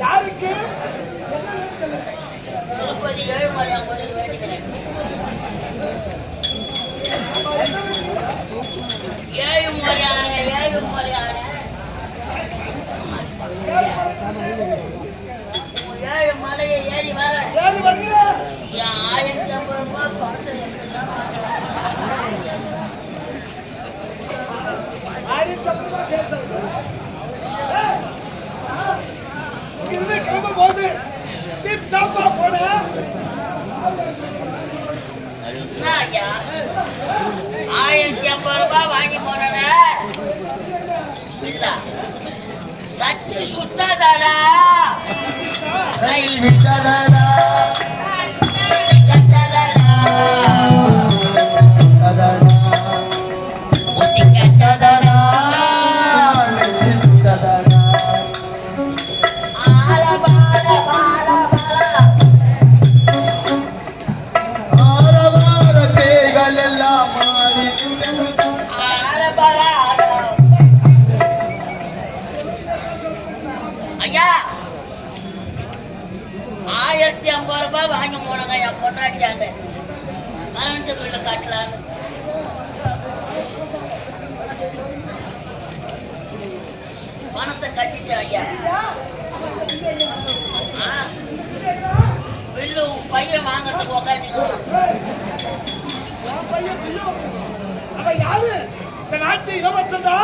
யாருக்கு? திருப்பதி ஏழுமலையான் கோயிலுக்கு வேண்டிக்கிறேன். ஏழுமலையான ஏழு மலையை ஏறி வர என் 1050 ரூபாய் பணத்தை 1050 ரூபாய் கிளம்ப போகுது. டிப் டாப்பா போட 1050 ரூபாய் வாங்கி போன சட்டி சுட்டாதாடா கை விட்டாதாடா ஐயா 1050 ரூபாய் வாங்கி போனங்க என் பொண்டாட்டியாண்ட கரண்ட் பில்ல கட்டலான்னு. பணத்தை கட்டிட்டேன் ஐயா. பில்லு பையன் வாங்கறதுக்கு உட்காந்துங்க. யாரு இந்த நாட்டு இளவரசன்டா?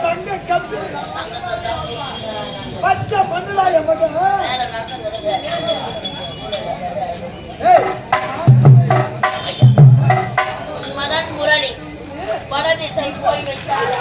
தங்க கம்பி பச்சை மண்ணுடா என் மகன். மகன் முரளி பரதிசை போய் வைத்தார்.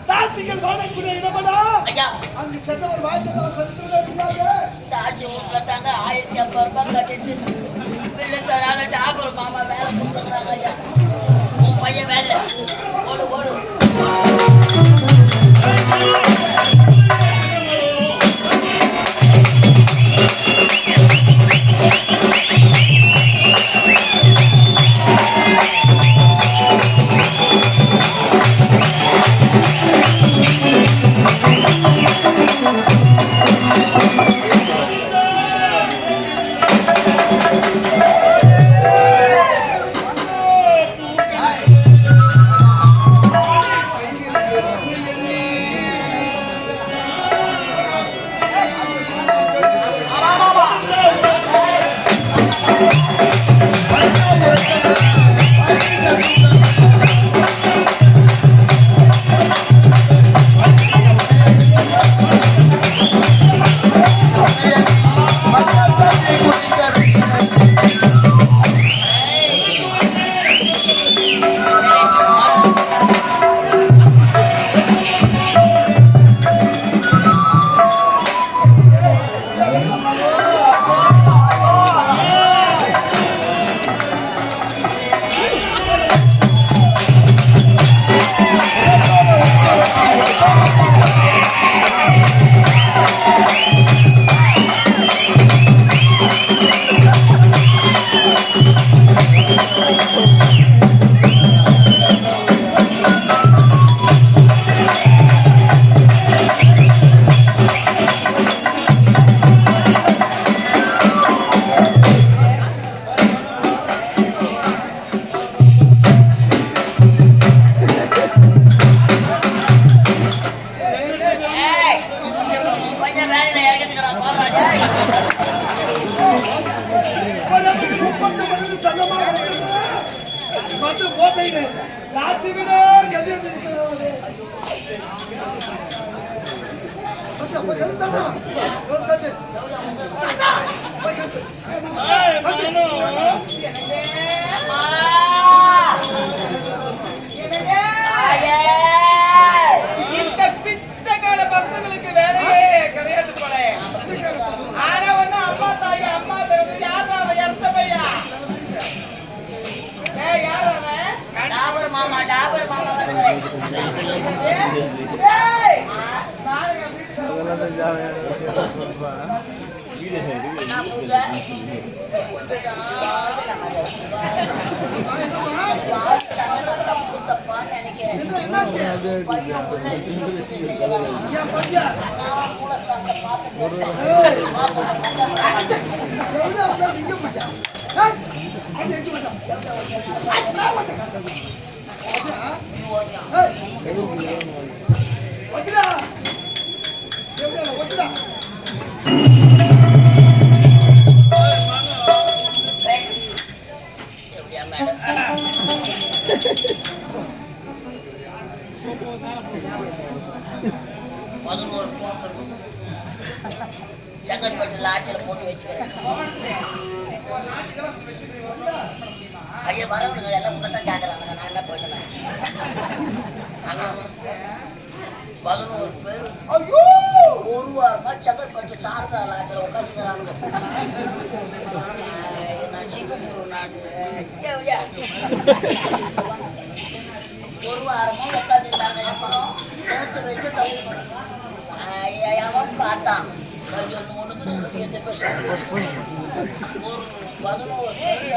தாசிகள் வாழக்கூடிய இடமடா. அங்கு சென்றவர் வாழ்ந்ததாக சரித்திரமே முடியாது. தாசி வீட்டுல தாங்க 1050 ரூபாய் கட்டிட்டு பிள்ளை தரான டாபர் மாமா வேலை கொடுத்துக்கிறாங்க ஐயா. உன் பையன் வேலை ஓடு ஓடு. மனதில் சங்கமா வந்து போதையிலே ராசி விட கதியை இருக்கிறவர்களே இந்த பிச்சைக்கார பசங்களுக்கு வேலையே கிடையாது போல. ஆனா ஒண்ணு அம்மா தாய் அம்மா தேவதை யாரு அவன் எந்த பையா யார் அவன்? டாபர் மாமா வந்துக்கிறேன். செங்கல்பட்டு ஆட்சியில் போட்டு வச்சுக்கிறேன். ஐயா வரவனுங்க எல்லாம் முன்னதான் கேட்கறாங்க. நான் என்ன போயிட்டேன் 11 பேர் ஒரு வாரமா செங்கல்பட்டு சாரதா ஆட்சியில் உட்காந்துக்கிறாங்க. நான் சிங்கப்பூர் நான் எப்படியா ஒரு வாரமா உட்காந்துருந்தாங்க. நேற்று வரைக்கும் கல்வி அவன் பார்த்தான் ஒண்ணுக்கு எந்த பேசுறாங்க. ஒரு 11 பேர்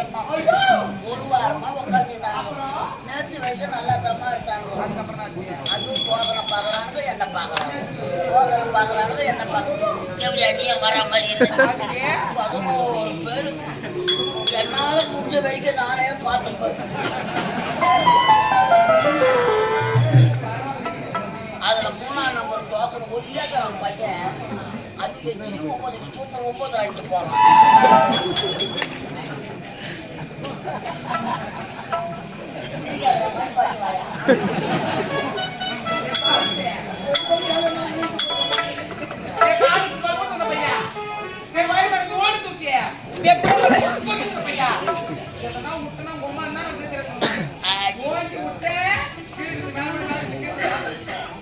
ஒரு வாரமா உட்காந்துருந்தாங்க. நேற்று வரைக்கும் நல்லா தம்மா எடுத்தாங்க. அதுவும் போகணும் பார்க்கறானுங்க என்ன பார்க்கறாங்க, போகணும் பார்க்கறானுங்க என்ன பார்க்கறாங்க. எப்படி அண்ணியம் வர மாதிரி இல்லை. 11 பேர் என்னால முடிஞ்ச வரைக்கும் நானே பார்த்துப்பேன். அதுல 3ஆம் நம்பர் டோக்கன் ஒட்டியாக்கான பையன் அது எத்தனை 9 சூப்பர் 9 ஆயிட்டு போறான்.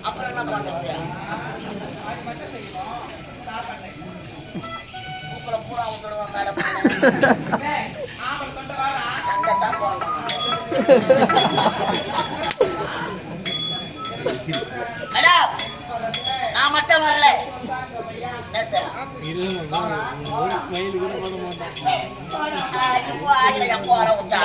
அப்புறம் என்ன பண்றது? பூரா விட்டுடுவோம் மேடம். சண்டை தான் போகணும். மேடம் நான் மட்டும் வரல. இப்போ 1000 எப்போ வர விட்டா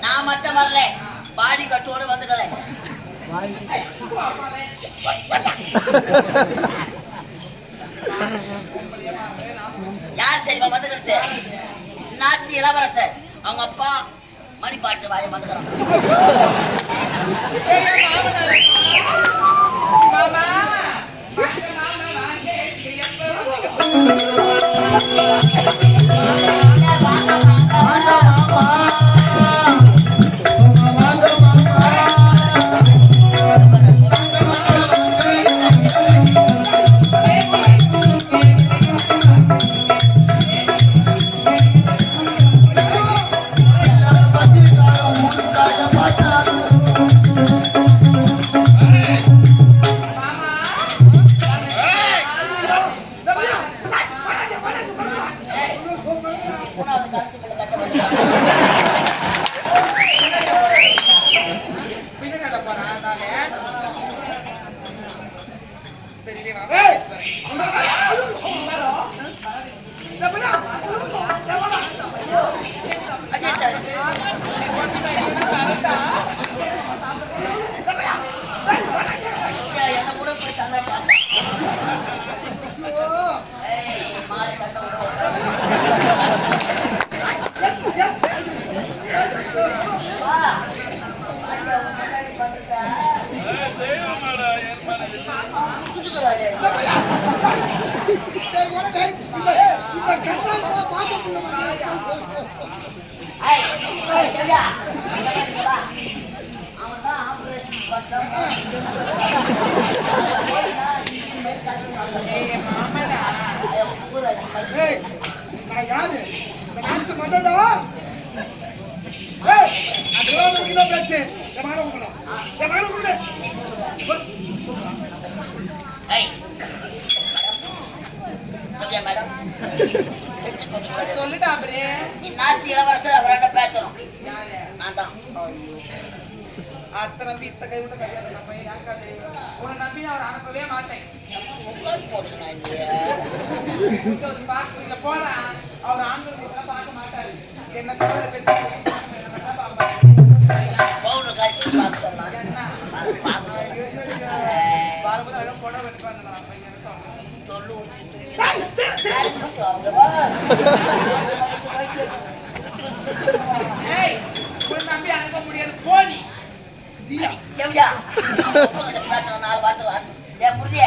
நான் மட்டும் வரல. பாடி கட்டோடு வந்துக்கிறேன். யார் தெரியுமா வந்துக்கிறது? நாட்டு இளவரசர் அவங்க அப்பா மணிப்பாட்டு வாய வந்துக்கிறான். குடிச்சுக்கிறாரு. இந்த கண்ணால பார்க்க முடியல. ஏய், சரியா? அவன் தான் ஆபரேஷன் பண்ணான். ஏய் மாமாடா ஏய், நான் யாரு? இந்த நாட்டு மன்னனா? ஏய், அதெல்லாம் உனக்கு தான் பேச்சு. என் மகனை கூப்பிடு. என் மகனை கூப்பிடு. ஏய், சரியா மேடம்? சொல்லுடா அப்படியே நீ நாட்டு இளவரசர் அவராண்ட பேசணும். யாரு நான் தான். அத்தனை வீத்த கை விட்டு கல்யாணம் நம்ம யாருக்காது உன்னை நம்பி நான் அவரை அனுப்பவே மாட்டேன். உட்காந்து போட்டுனா இல்லையா? பார்க்க போடா அவர் ஆண்கள் பார்க்க மாட்டாரு. என்ன தவிர பெற்று மட்டும் பார்ப்பாரு. பவுடர் காய்ச்சி பார்க்க சொன்னான். என்ன பார்க்க வரும்போது அழகாக போட வெட்டுவாங்க பையன் சொல்லு ஊற்றி ஏய் உன்னை நம்பி அனுப்ப முடியாது போனி செவ்வியா பேசுற 4 வார்த்தை வார்த்தை ஏன் முருதிய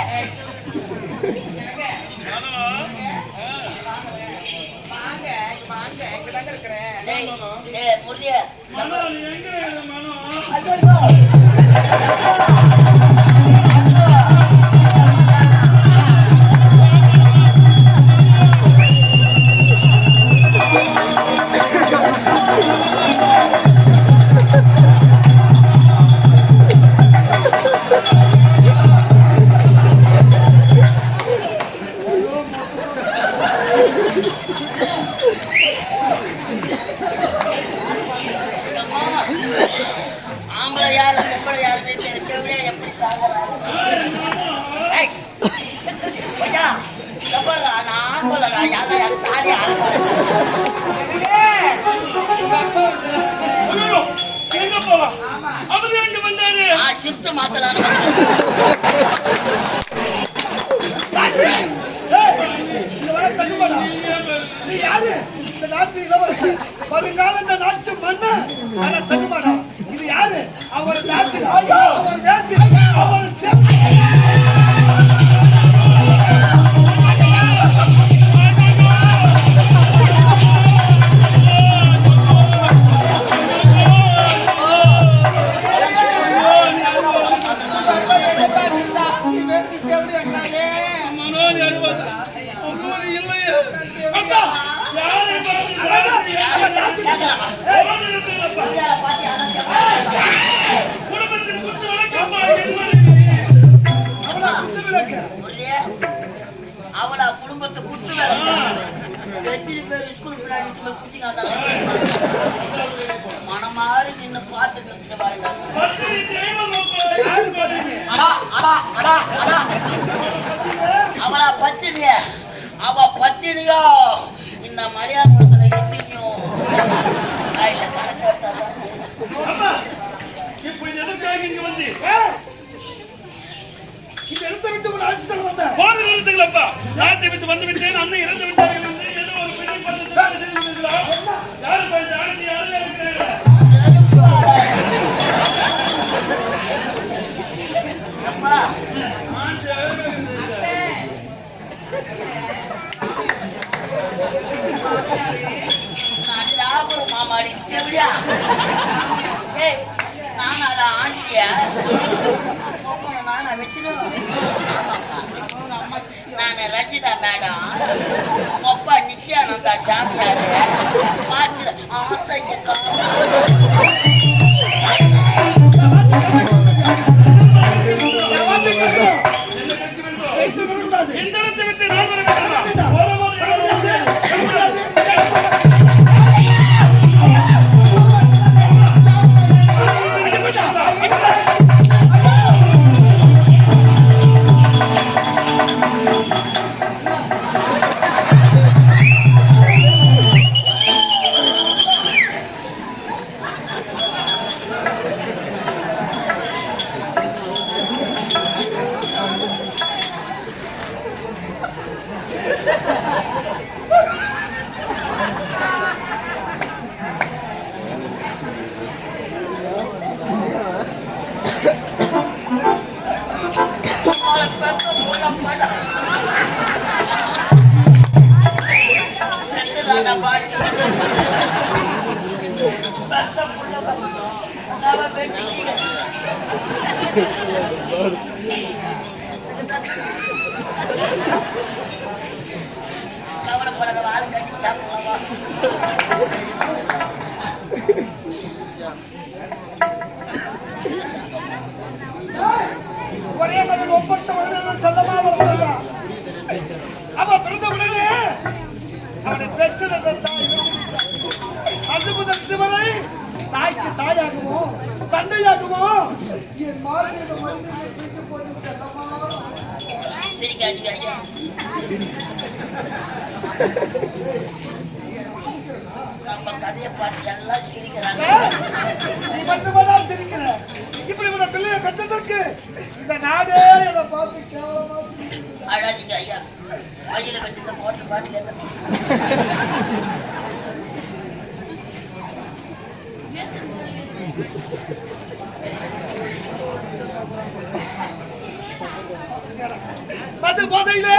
வாங்க வாங்க இங்கதாங்க இருக்கிறேன். முருதிய ஆம்பளை யாரு பொம்பளை யாருன்னு தெரிஞ்ச எப்படி தாங்கலாம்? ஐயா தப்பா நான் ஆம்பளடா யாரா யார் தாலி ஆடுறேன். ஷிஃப்ட் மாத்தலாம். இந்த வர தகுமாடா? நீ யாரு? இந்த நாட்டு இளவரசர், வருங்கால இந்த நாட்டு மன்னன். ஆனா தகுமாடா? இது யாரு? அவர் தாசி, அவர் வேசி, அவர் அவளா குடும்பத்தை குத்து எத்தனை பேர் ஸ்கூல் பின்னாடி குத்திங்க மனமாறு நின்று பார்த்துட்டு பாருங்க. அவளா பத்தினிய அவ பத்தினியோ இந்த மலையாளத்துல எத்தனையும் கணக்கு எடுத்தாதான் இந்த இடத்தை விட்டு உன்னை அழைத்து செல்ல வந்தேன். போன நிறுத்துங்களப்பா. நாட்டை விட்டு வந்து விட்டேன். அண்ணன் இறந்து விட்டார்கள் என்று ஏதோ ஒரு பெரிய பந்தத்தை செய்திருக்கிறீர்களா? யாரு போய் ஜானகி யாருமே இருக்கிறார்கள். அப்பா நான் லாபம் மாமாடி எப்படியா? ஏய் நானால ஆண்டியா நானா வச்சுக்கணும். நான் ரஞ்சிதா மேடம், உங்க அப்பா நித்யானந்தா சாமியாரு பார்த்து ஆசைய இந்த இடத்தை விட்டு நான் வர வேண்டாமா? அவ வெட்டிக்கீங்க கவலைப்படாத வாழை கட்டி சாப்பிடலாமா ஒரே மகன் 9 வருடங்கள் செல்லமா வளர்ந்தான். அவன் பிறந்த உடனே அவனை பெற்றெடுத்த தாய் அன்று முதல் இதுவரை தாய்க்கு தாயாகவோ தந்தையாகவோ என் மார்பீக மனிதனை தூக்கி போட்டு செல்லமா சிரிக்காதீங்க ஐயா நம்ம கதையை பார்த்து எல்லாம் சிரிக்கிறாங்க நீ மட்டுமடா சிரிக்கிற இப்படி உள்ள பிள்ளைய பெற்றதற்கு இந்த நாடே என்னை பார்த்து கேவலமா அழாதீங்க ஐயா கையில வச்சிருந்த வாட்டர் பாட்டில் என்ன அது போதையிலே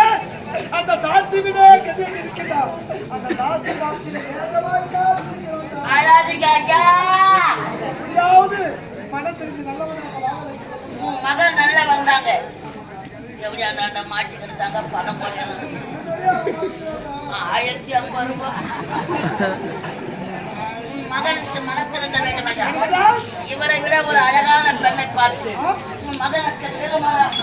அந்த தாசி விட கதியில் இருக்கின்றார் அந்த தாசி காட்டில் அழாதீங்க ஐயா எப்படியாவது பணம் தெரிஞ்சு நல்லவனாக வாழ உன் மகன் நல்லா வந்தாங்க எப்படியா நான் மாட்டி கிடத்தாங்க பணம் போடணும் 1050 ரூபாய் உன் மகனுக்கு மனத்திருந்த வேண்டும் ஐயா இவரை விட ஒரு அழகான பெண்ணை பார்த்து உன் மகனுக்கு திருமணம்